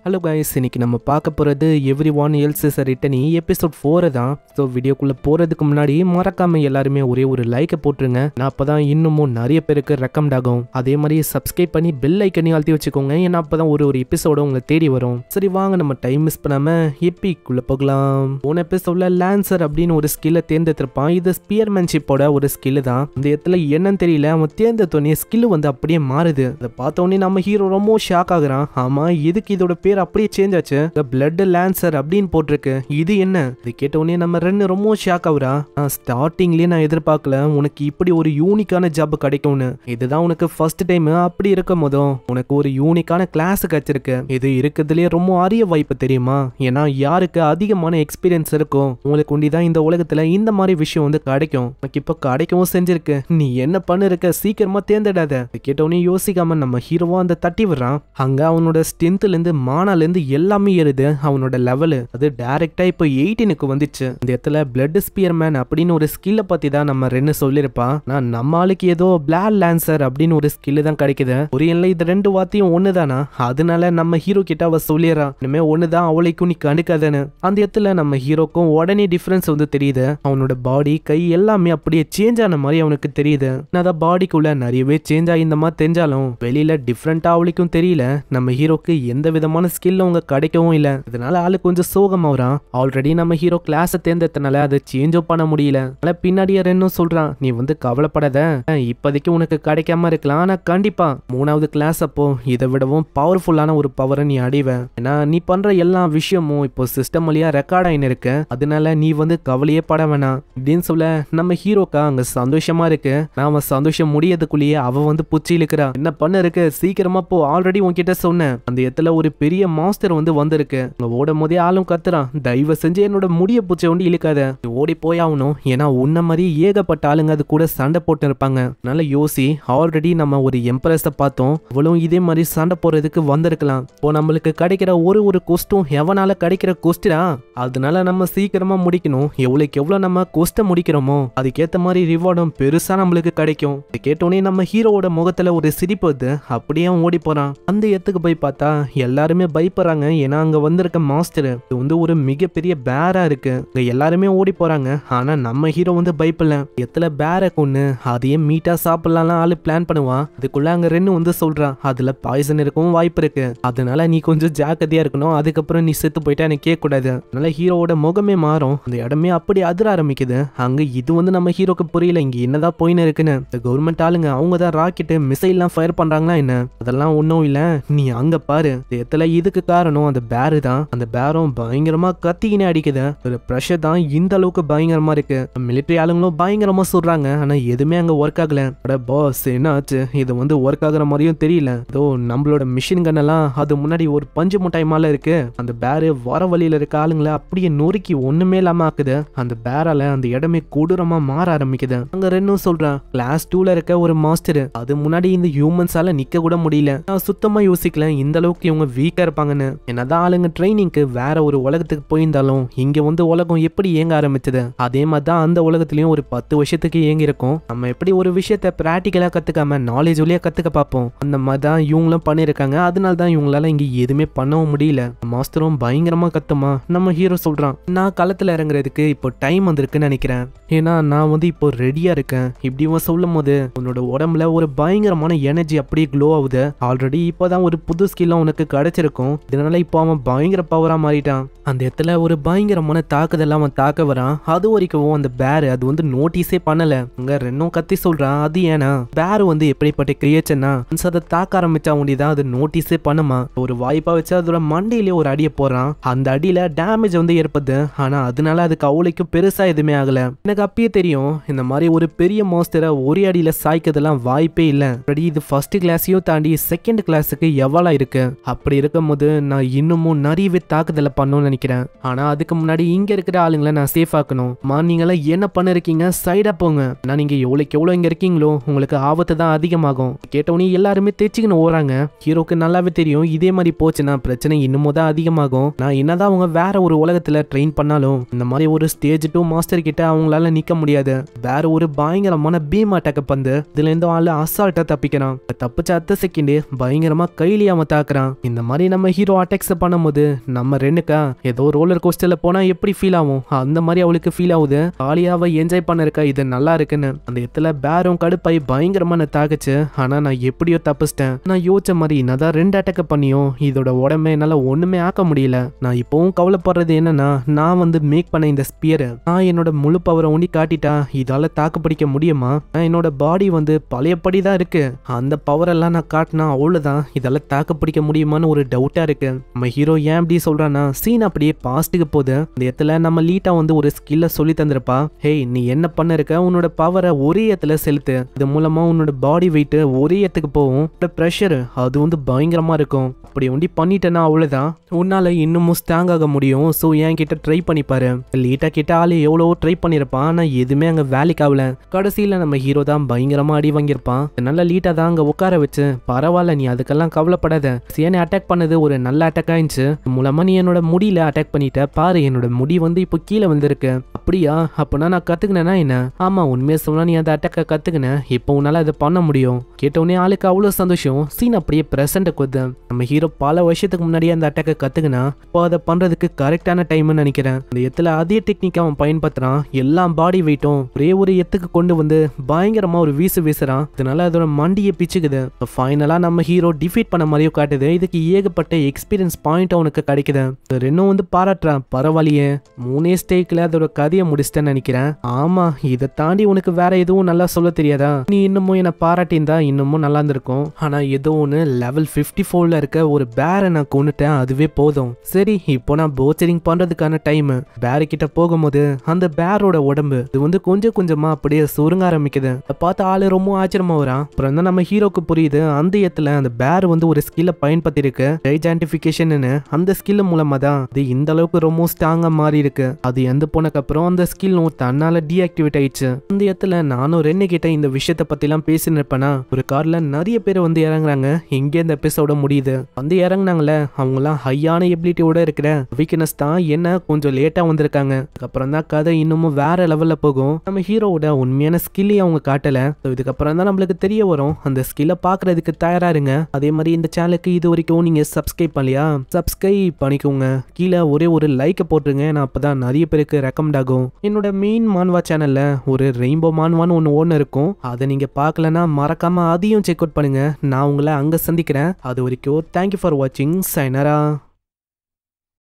Hello guys, இன்னைக்கு நம்ம பார்க்க போகிறது every one else is return episode 4 தான். ஸோ வீடியோக்குள்ளே போகிறதுக்கு முன்னாடி மறக்காம எல்லாருமே ஒரே ஒரு லைக்கை போட்டுருங்க. நான் அப்போ தான் இன்னமும் நிறைய பேருக்கு ரெக்கமெண்ட் ஆகும். அதே மாதிரி சப்ஸ்கிரைப் பண்ணி பெல் ஐக்கனையும் அழுத்தி வச்சுக்கோங்க. ஏன்னா அப்போ தான் ஒரு எபிசோட உங்களை தேடி வரும். சரி வாங்க நம்ம டைம் மிஸ் பண்ணாமல் எப்பிக்குள்ளே போகலாம். போன எபிசோட்ல லான்சர் அப்படின்னு ஒரு ஸ்கில்லை தேர்ந்தெடுத்திருப்பான். இது ஸ்பியர்மேன்ஷிப்போட ஒரு ஸ்கில் தான். இந்த இடத்துல என்னன்னு தெரியல, அவன் தேர்ந்தெடுத்தோடனே ஸ்கில் வந்து அப்படியே மாறுது. அதை பார்த்தோன்னே நம்ம ஹீரோ ரொம்ப ஷாக் ஆகுறான். ஆமா, எதுக்கு இதோட பேர் அப்படியே சேஞ்ச் ஆச்சு? பிளட் லான்சர் அப்படின்னு போட்டிருக்கு. இது என்ன? இது கேட்டவுடனே நம்ம ரெண்டு ரொம்ப ஷாக் ஆகுறா. ஸ்டார்டிங்லயே நான் எதிர்பார்க்கல உனக்கு இப்படி ஒரு யூனிக்கான ஜாப் கிடைக்கும்னு. இதுதான் உனக்கு ஃபர்ஸ்ட் டைம். அப்படி இருக்கும் போதும் உனக்கு ஒரு யூனிக்கான கிளாஸ் கிடைச்சிருக்கு. இது இருக்கிறதுலயே ரொம்ப அரிய வாய்ப்பு தெரியுமா? ஏன்னா யாருக்கு அதிகமான எக்ஸ்பீரியன்ஸ் இருக்கும் உங்களுக்கு ஒண்டிதான் இந்த உலகத்துல இந்த மாதிரி விஷயம் வந்து கிடைக்கும். உனக்கு இப்ப கிடைக்கவும் செஞ்சிருக்கு. நீ என்ன பண்ணிருக்க? சீக்கிரமா தேர்ந்தெடாத. கேட்டவுடனே யோசிக்காம நம்ம ஹீரோவா அந்த தட்டி விடுறான். அங்க அவனோட ஸ்ட்ரென்த்ல இருந்து மானாலேருந்து எல்லாமே ஏறுது. அவனோட லெவலு அது டைரக்டா இப்போ 18க்கு வந்துச்சு. இந்த இடத்துல பிளட் ஸ்பியர்மேன் அப்படின்னு ஒரு ஸ்கில்லை பத்தி தான் நம்ம ரெண்டு சொல்லிருப்பான். நான் நம்ம ஆளுக்கு ஏதோ பிளாட் லான்சர் அப்படின்னு ஒரு ஸ்கில் தான் கிடைக்குது. புரியல, இது ரெண்டு வார்த்தையும் ஒண்ணுதானா? அதனால நம்ம ஹீரோ கிட்ட அவ சொல்லிடுறான், இனிமே ஒண்ணுதான், அவளைக்கும் நீ கண்டுக்காதன்னு. அந்த இடத்துல நம்ம ஹீரோக்கும் உடனே டிஃபரன்ஸ் வந்து தெரியுது. அவனோட பாடி கை எல்லாமே அப்படியே சேஞ்ச் ஆன மாதிரி அவனுக்கு தெரியுது. அதான் பாடிக்குள்ள நிறையவே சேஞ்ச் ஆகி இந்த மாதிரி தெரிஞ்சாலும் வெளியில டிஃப்ரெண்டா அவளுக்கும் தெரியல. நம்ம ஹீரோக்கு எந்த விதமான ஸ்கில் அவங்க கிடைக்கவும் இல்லை. இதனால ஆளு கொஞ்சம் சோகமாகறான். ஆல்ரெடி நம்ம ஹீரோ கிளாஸை தேர்ந்தெடுத்தனால அதை சேஞ்சும் பண்ண முடியல. பின்னாடியே ரெண்டும் சொல்றான், நீ வந்து கவலைப்படாத, இப்போதைக்கு உனக்கு கிடைக்காம இருக்கலாம், ஆனா கண்டிப்பா 3வது கிளாஸ் அப்போ இதை விடவும் பவர்ஃபுல்லான ஒரு பவரை நீ அடைவ. ஏன்னா நீ பண்ற எல்லா விஷயமும் இப்போ சிஸ்டம் வழியா ரெக்கார்ட் ஆயின்னு இருக்கு. அதனால நீ வந்து கவலையே பட வேணாம் அப்படின்னு சொல்ல நம்ம ஹீரோக்கா அங்க சந்தோஷமா இருக்கு. நாம சந்தோஷம் முடியறதுக்குள்ளேயே அவ வந்து புச்சி இழுக்கிறா. என்ன பண்ண இருக்கு, சீக்கிரமா போ, ஆல்ரெடி உன்கிட்ட சொன்னேன் அந்த இடத்துல ஒரு பெரிய மாஸ்டர் வந்து வந்திருக்கு. ஓடும் போதே ஆளும் கத்துறான், தயவு செஞ்சு என்னோட முடிய பூச்சை ஒண்டி இழுக்காத, ஓடி போயாகணும். ஏன்னா உன்ன மாதிரி ஏகப்பட்ட ஆளுங்க அது கூட சண்டை போட்டு இருப்பாங்க. நல்ல யோசி, ஆல்ரெடி நம்ம ஒரு எம்பரஸை பார்த்தோம், அவளும் இதே மாதிரி சண்டை போறதுக்கு வந்திருக்கலாம். இப்போ நம்மளுக்கு கிடைக்கிற ஒரு கொஸ்டும் எவனால கிடைக்கிற கொஸ்டா, அதனால நம்ம சீக்கிரமா முடிக்கணும். எவ்வளவுக்கு எவ்வளவு நம்ம கொஸ்ட முடிக்கிறோமோ அதுக்கேற்ற மாதிரி ரிவார்டும் பெருசா நம்மளுக்கு கிடைக்கும். கேட்டோன்னே நம்ம ஹீரோவோட முகத்துல ஒரு சிரிப்பு வந்து அப்படியே ஓடி போறான். அந்த இடத்துக்கு போய் பார்த்தா எல்லாருமே பயப்படுறாங்க. ஏன்னா அங்க வந்திருக்க மாஸ்டர் இது வந்து ஒரு மிகப்பெரிய பேரா இருக்கு. இங்க எல்லாருமே ஓடி போறாங்க. ஆனா நம்ம ஹீரோ வந்து பயப்படல. எத்தனை பேரை கொண்டு அதையே மீட்டா சாப்பிடலாம் ஆளு பிளான் பண்ணுவான். அதுக்குள்ள அங்க ரெண்டு வந்து சொல்றான், அதுல பாய்சன் இருக்கவும் வாய்ப்பு இருக்கு, அதனால நீ கொஞ்சம் ஜாக்கிரதையா இருக்கணும், அதுக்கப்புறம் நீ செத்து போயிட்டா எனக்கு கேட்க கூடாது. அதனால ஹீரோவோட முகமே மாறும். அந்த இடமே அப்படி அதிர ஆரம்பிக்குது. அங்க இது வந்து நம்ம ஹீரோக்கு புரியல இங்க என்னதான் போயின்னு இருக்குன்னு. இந்த கவர்மெண்ட் ஆளுங்க அவங்க தான் ராக்கெட்டு மிசைல் எல்லாம் ஃபயர் பண்றாங்களா என்ன? அதெல்லாம் ஒன்னும் இல்ல, நீ அங்க பாரு, இதுக்கு காரணம் அந்த பேரு தான். அந்த பேரும் பயங்கரமா கத்திக்கினே அடிக்குது. ஒரு பிரஷர் தான் இந்த அளவுக்கு பயங்கரமா இருக்கு. மிலிட்டரி ஆளுங்களும் பயங்கரமா சொல்றாங்க. ஆனா எதுவுமே அங்க ஒர்க் ஆகல. பாஸ் என்ன ஆச்சு? இது வந்து ஒர்க் ஆகுற மாதிரியும் தெரியல. ஏதோ நம்மளோட மிஷின் கன் எல்லாம் அது முன்னாடி ஒரு பஞ்சு முட்டாய் மேல இருக்கு. அந்த பேரு வர வழியில இருக்க ஆளுங்களை அப்படியே நொறுக்கி ஒண்ணுமே இல்லாம ஆக்குது. அந்த பேரால அந்த இடமே கொடூரமா மாற ஆரம்பிக்குது. அங்க ரெண்டும் சொல்றான், கிளாஸ் 2ல இருக்க ஒரு மாஸ்டர் அது முன்னாடி இந்த ஹியூமன்ஸால நிக்க கூட முடியல. நான் சுத்தமா யோசிக்கல இந்த அளவுக்கு இவங்க வீக்கா இருப்பாங்கன்னு. என்னதான் ஆளுங்க ட்ரைனிங்க்கு வேற ஒரு உலகத்துக்கு போயிருந்தாலும் இங்க வந்து உலகம் எப்படி இயங்க ஆரம்பிச்சது அதே மாதிரிதான் அந்த உலகத்திலயும் ஒரு 10 வருஷத்துக்கு இயங்கி இருக்கும். நம்ம எப்படி ஒரு விஷயத்த பிராக்டிக்கலா கத்துக்காம நாலேஜ் வழியா கத்துக்க பார்ப்போம், அந்த மாதிரிதான் இவங்களும் பண்ணிருக்காங்க. அதனால தான் இவங்களால இங்க எதுவுமே பண்ணவும் முடியல. மாஸ்டரும் பயங்கரமா கத்துமா. நம்ம ஹீரோ சொல்றான், நான் களத்துல இறங்குறதுக்கு இப்போ டைம் வந்திருக்குன்னு நினைக்கிறேன். ஏன்னா நான் வந்து இப்போ ரெடியா இருக்கேன். இப்படி சொல்லும் போது உன்னோட உடம்புல ஒரு பயங்கரமான எனர்ஜி அப்படியே க்ளோ ஆகுது. ஆல்ரெடி இப்போதான் ஒரு புது ஸ்கில் உனக்கு கிடைச்சிருக்கும். இதனால இப்போ அவன் பயங்கர பவரா மாறிட்டான். அந்த இடத்துல ஒரு பயங்கரமான தாக்குதல் அவன் தாக்க வரான். அது வரைக்கும் அந்த பேரு அது வந்து நோட்டீஸே பண்ணல. அங்க ரெண்டும் கத்தி சொல்றான், அது ஏன்னா பேரு வந்து எப்படிப்பட்ட கிரியேச்சர்னா அதை தாக்க ஆரம்பிச்சா ஒண்டிதான் அது நோட்டீஸே பண்ணுமா. ஒரு வாய்ப்பா வச்சு அதோட மண்டையிலேயே ஒரு அடியை போடுறான். அந்த அடியில டேமேஜ் வந்து ஏற்படுது. ஆனா அதனால அதுக்கு அவளுக்கு பெருசா எதுவுமே ஆகல. எனக்கு அப்பயே தெரியும் இந்த மாதிரி ஒரு பெரிய மாஸ்டரை ஒரே அடியில சாய்க்கிறதுலாம் வாய்ப்பே இல்ல. இது ஃபர்ஸ்ட் கிளாஸையும் தாண்டி செகண்ட் கிளாஸுக்கு எவ்வளோ இருக்கு. அப்படி இருக்கும் போது நான் இன்னமும் நிறையவே தாக்குதலை பண்ணணும்னு நினைக்கிறேன். ஆனா அதுக்கு முன்னாடி இங்க இருக்கிற ஆளுங்களை நான் சேஃப் ஆக்கணும். நீங்களாம் என்ன பண்ணிருக்கீங்க, சைடா போங்க. நான் நீங்க எவ்வளவுக்கு எவ்வளவு இங்க இருக்கீங்களோ உங்களுக்கு ஆபத்து தான் அதிகமாகும். கேட்டவனே எல்லாருமே தேய்ச்சிக்கணும் ஓறாங்க. ஹீரோக்கு நல்லாவே தெரியும் இதே மாதிரி போச்சுன்னா பிரச்சனை இன்னமும் தான் அதிகமாகும். நான் என்னதான் அவங்க வேற ஒரு உலகத்துல ட்ரெயின் பண்ணாலும் இந்த மாதிரி ஒரு ஸ்டேஜ் 2 மாஸ்டர் கிட்ட அவங்களால நிக்க முடியாது. வேற ஒரு பயங்கரமான பீம் அட்டாக் பந்து இதுல இருந்து ஆளு அசால்ட்டா தப்பிக்கிறான். தப்பிச்ச அடுத்த செகண்ட் பயங்கரமா கையிலேயே அவன் தாக்குறான். இந்த மாதிரி நம்ம ஹீரோ அட்டாக்ஸ் பண்ணும்போது நம்ம ரெண்டுக்கா ஏதோ ரோலர் கோஸ்டர்ல போனா எப்படி ஃபீல் ஆகும் அந்த மாதிரி அவளுக்கு ஃபீல் ஆகுது. ஜாலியாவை என்ஜாய் பண்ண இருக்கா, இது நல்லா இருக்குன்னு. அந்த இடத்துல பேரும் கடுப்பாய் பயங்கரமான தாக்குச்சு. ஆனா நான் எப்படியோ தப்பிச்சிட்டேன். நான் யோசிச்ச மாதிரி நான் தான் 2 அட்டாக் பண்ணியும் இதோட உடம்பை என்னால ஒண்ணுமே ஆக்க முடியல. நான் இப்பவும் கவலைப்படுறது என்னன்னா, நான் வந்து மேக் பண்ண இந்த ஸ்பியர் நான் என்னோட முழு பவரை ஊண்டி காட்டிட்டா இதால தாக்கு பிடிக்க முடியுமா? நான் என்னோட பாடி வந்து பழையபடி தான் இருக்கு. அந்த பவர் எல்லாம் நான் காட்டினா அவ்வளவுதான், இதால தாக்கு பிடிக்க முடியுமான்னு ஒரு டவுட்டா இருக்கு. நம்ம ஹீரோ ஏன் அப்படி சொல்றான்னா, சீன் அப்படியே பாஸ்ட்டுக்கு போகுது. இந்த இடத்துல நம்ம லீட்டா வந்து ஒரு ஸ்கில்ல சொல்லி தந்திருப்பா. ஹேய், நீ என்ன பண்ண இருக்க, உன்னோட பவரை ஒரே இடத்துல செலுத்து. இது மூலமா உன்னோட பாடி வெயிட் ஒரே இடத்துக்கு போகும். ப்ரெஷர் அது வந்து பயங்கரமா இருக்கும். அப்படி ஒண்டி பண்ணிட்டேன்னா அவ்வளவுதான், உன்னால இன்னமும் ஸ்ட்ராங் ஆக முடியும். ஸோ என் கிட்ட ட்ரை பண்ணிப்பாரு. லீட்டா கிட்ட ஆளு எவ்வளவோ ட்ரை பண்ணிருப்பான், ஆனா எதுவுமே அங்க வேலைக்கு ஆகல. கடைசியில நம்ம ஹீரோ தான் பயங்கரமா அடி வாங்கியிருப்பான். நல்ல லீட்டா தான் அங்க உட்கார வச்சு, பரவாயில்ல நீ அதுக்கெல்லாம் கவலைப்படாத, சேனை அட்டாக் பண்ணது ஒரு நல்ல அட்டாக் ஆயிடுச்சு. மூலமா நீ என்னோட முடியில அட்டாக் பண்ணிட்ட பாரு, என்னோட முடி வந்து இப்போ கீழே வந்திருக்கு. அப்படியா? அப்பனா நான் கத்துக்கினேன்னா என்ன? ஆமா, உண்மையை சொன்னா நீ அந்த அட்டாக்க கத்துக்கின, இப்போ உன்னால அதை பண்ண முடியும். கேட்டவுடனே ஆளுக்கு அவ்வளவு சந்தோஷம். சீன் அப்படியே பிரசன்ட் கொது. நம்ம ஹீரோ பல வருஷத்துக்கு முன்னாடியே அந்த அட்டாக்க கத்துக்கினா, இப்போ அதை பண்றதுக்கு கரெக்டான டைம்னு நினைக்கிறேன். அந்த எத்துல அதே டெக்னிக் அவன் பயன்படுத்துறான். எல்லா பாடி வெயிட்டும் ஒரே ஒரு எத்துக்கு கொண்டு வந்து பயங்கரமா ஒரு வீசுறான். இதனால அதோட மண்டியை பிச்சுக்குது. ஃபைனலா நம்ம ஹீரோ டிஃபீட் பண்ண மாதிரியும் காட்டுது. இதுக்கு ஏகப்பட்ட எக்ஸ்பீரியன்ஸ் பாயிண்ட் அவனுக்கு கிடைக்குது. ரெண்டும் வந்து பாராட்டுறான். பரவாயில்லையே, 3 ஸ்டேக்ல அதோட கதையை முடிச்சிட்டேன்னு நினைக்கிறேன். ஆமா, இதை தாண்டி உனக்கு வேற எதுவும் நல்லா சொல்ல தெரியாதா? நீ இன்னமும் என்ன பாராட்டியிருந்தா இன்னமும் நல்லா இருந்திருக்கும். ஆனா ஏதோ ஒன்று லெவல் 54ல இருக்க ஒரு பேரை நான் கொண்டுட்டேன், அதுவே போதும். சரி, இப்போ நான் போச்சரிங் பண்றதுக்கான டைம். பேரு கிட்ட போகும்போது அந்த பேரோட உடம்பு இது வந்து கொஞ்சம் கொஞ்சமா அப்படியே சுருங்க ஆரம்பிக்குது. பார்த்து ஆளு ரொம்ப ஆச்சரியமா வரான். அப்புறம் தான் நம்ம ஹீரோக்கு புரியுது, அந்த இடத்துல அந்த பேர் வந்து ஒரு ஸ்கில்ல பயன்படுத்தி இருக்கு, ஐடென்டிஃபிகேஷன். அந்த ஸ்கில் மூலமா தான் அது இந்த அளவுக்கு ரொம்ப ஸ்ட்ராங்கா மாறி இருக்கு. அது எந்த போனக்கு அப்புறம் அந்த ஸ்கில்லும் தன்னால டீஆக்டிவேட் ஆயிடுச்சு. அந்த இடத்துல நானும் ரெண்டு கிட்ட இந்த விஷயத்த பத்தி எல்லாம் பேசினிருப்பேனா, ஒரு கார்ல நிறைய பேர் வந்து இறங்குறாங்க. எங்கே இந்த எபிசோட முடியுது. வந்து இறங்குனாங்களே அவங்க எல்லாம் ஹையான எபிலிட்டியோட இருக்கிற வீக்னஸ் தான் என்ன கொஞ்சம் லேட்டா வந்திருக்காங்க. அதுக்கப்புறம் தான் கதை இன்னமும் வேற லெவல்ல போகும். நம்ம ஹீரோவோட உண்மையான ஸ்கில்லை அவங்க காட்டல. இதுக்கப்புறம் தான் நம்மளுக்கு தெரிய வரும். அந்த ஸ்கில்லை பாக்குறதுக்கு தயாரா இருங்க. அதே மாதிரி இந்த சேனலுக்கு இது வரைக்கும் நீங்க சப்ஸ்கிரைப் பண்ணலையா, சப்ஸ்கிரைப் பண்ணிக்கோங்க. கீழே ஒரே ஒரு லைக் போட்டுருங்க. நான் அப்பதான் நிறைய பேருக்கு ரெக்கமெண்ட் ஆகும். என்னோட மெயின் மான்வா சேனல்ல ஒரு ரெயின்போ மான்வான்னு ஒன்று இருக்கும். அதை நீங்க பார்க்கலன்னா மறக்காம அதையும் செக் அவுட் பண்ணுங்க. நான் உங்களை அங்க சந்திக்கிறேன். அது வரைக்கும் தேங்க்யூ ஃபார் வாட்சிங். சைனரா.